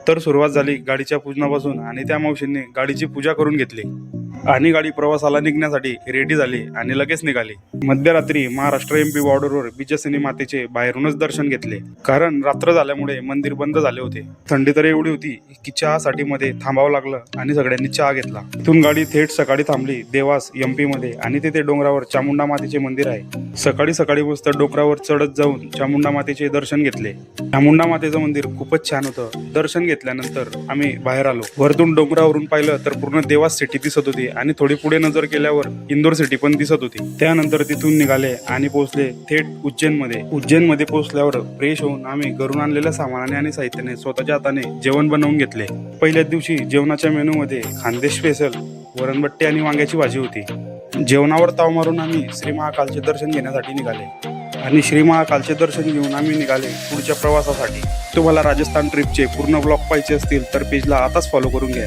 तर सुरुवात झाली गाडीच्या पूजनापासून आणि त्या मावशींनी गाडीची पूजा करून घेतली आणि गाडी प्रवासाला निघण्यासाठी रेडी झाली आणि लगेच निघाली। मध्यरात्री महाराष्ट्र MP बॉर्डरवर बिजसिनी मातेचे बाहेरूनच दर्शन घेतले, कारण रात्र झाल्यामुळे मंदिर बंद झाले होते। थंडी तर एवढी होती की चहासाठी मध्ये थांबावं लागलं आणि सगळ्यांनी चहा घेतला। तिथून गाडी थेट सकाळी थांबली देवास MP मध्ये आणि तिथे डोंगरावर चामुंडा मातेचे मंदिर आहे। सकाळी सकाळी मस्त डोंगरावर चढत जाऊन चामुंडा मातेचे दर्शन घेतले। चामुंडा मातेचं मंदिर खूपच छान होतं। दर्शन घेतल्यानंतर आम्ही बाहेर आलो। वरतून डोंगरावरून पाहिलं तर पूर्ण देवास सिटी दिसत होती आणि थोडी पुढे नजर केल्यावर इंदोर सिटी पण दिसत होती। त्यानंतर तिथून निघाले आणि पोहोचले थेट उज्जैनमध्ये। उज्जैनमध्ये पोहोचल्यावर फ्रेश होऊन आम्ही घरून आणलेल्या सामानाने आणि साहित्याने स्वतःच्या हाताने जेवण बनवून घेतले। पहिल्याच दिवशी जेवणाच्या मेनूमध्ये खानदेश स्पेशल वरणबट्टी आणि वांग्याची भाजी होती। जेवणावर ताव मारून आम्ही श्री महाकालचे दर्शन घेण्यासाठी निघाले आणि श्री महाकालचे दर्शन घेऊन आम्ही निघाले पुढच्या प्रवासासाठी। तुम्हाला राजस्थान ट्रिपचे पूर्ण ब्लॉग पाहिजे असतील तर पेजला आताच फॉलो करून घ्या।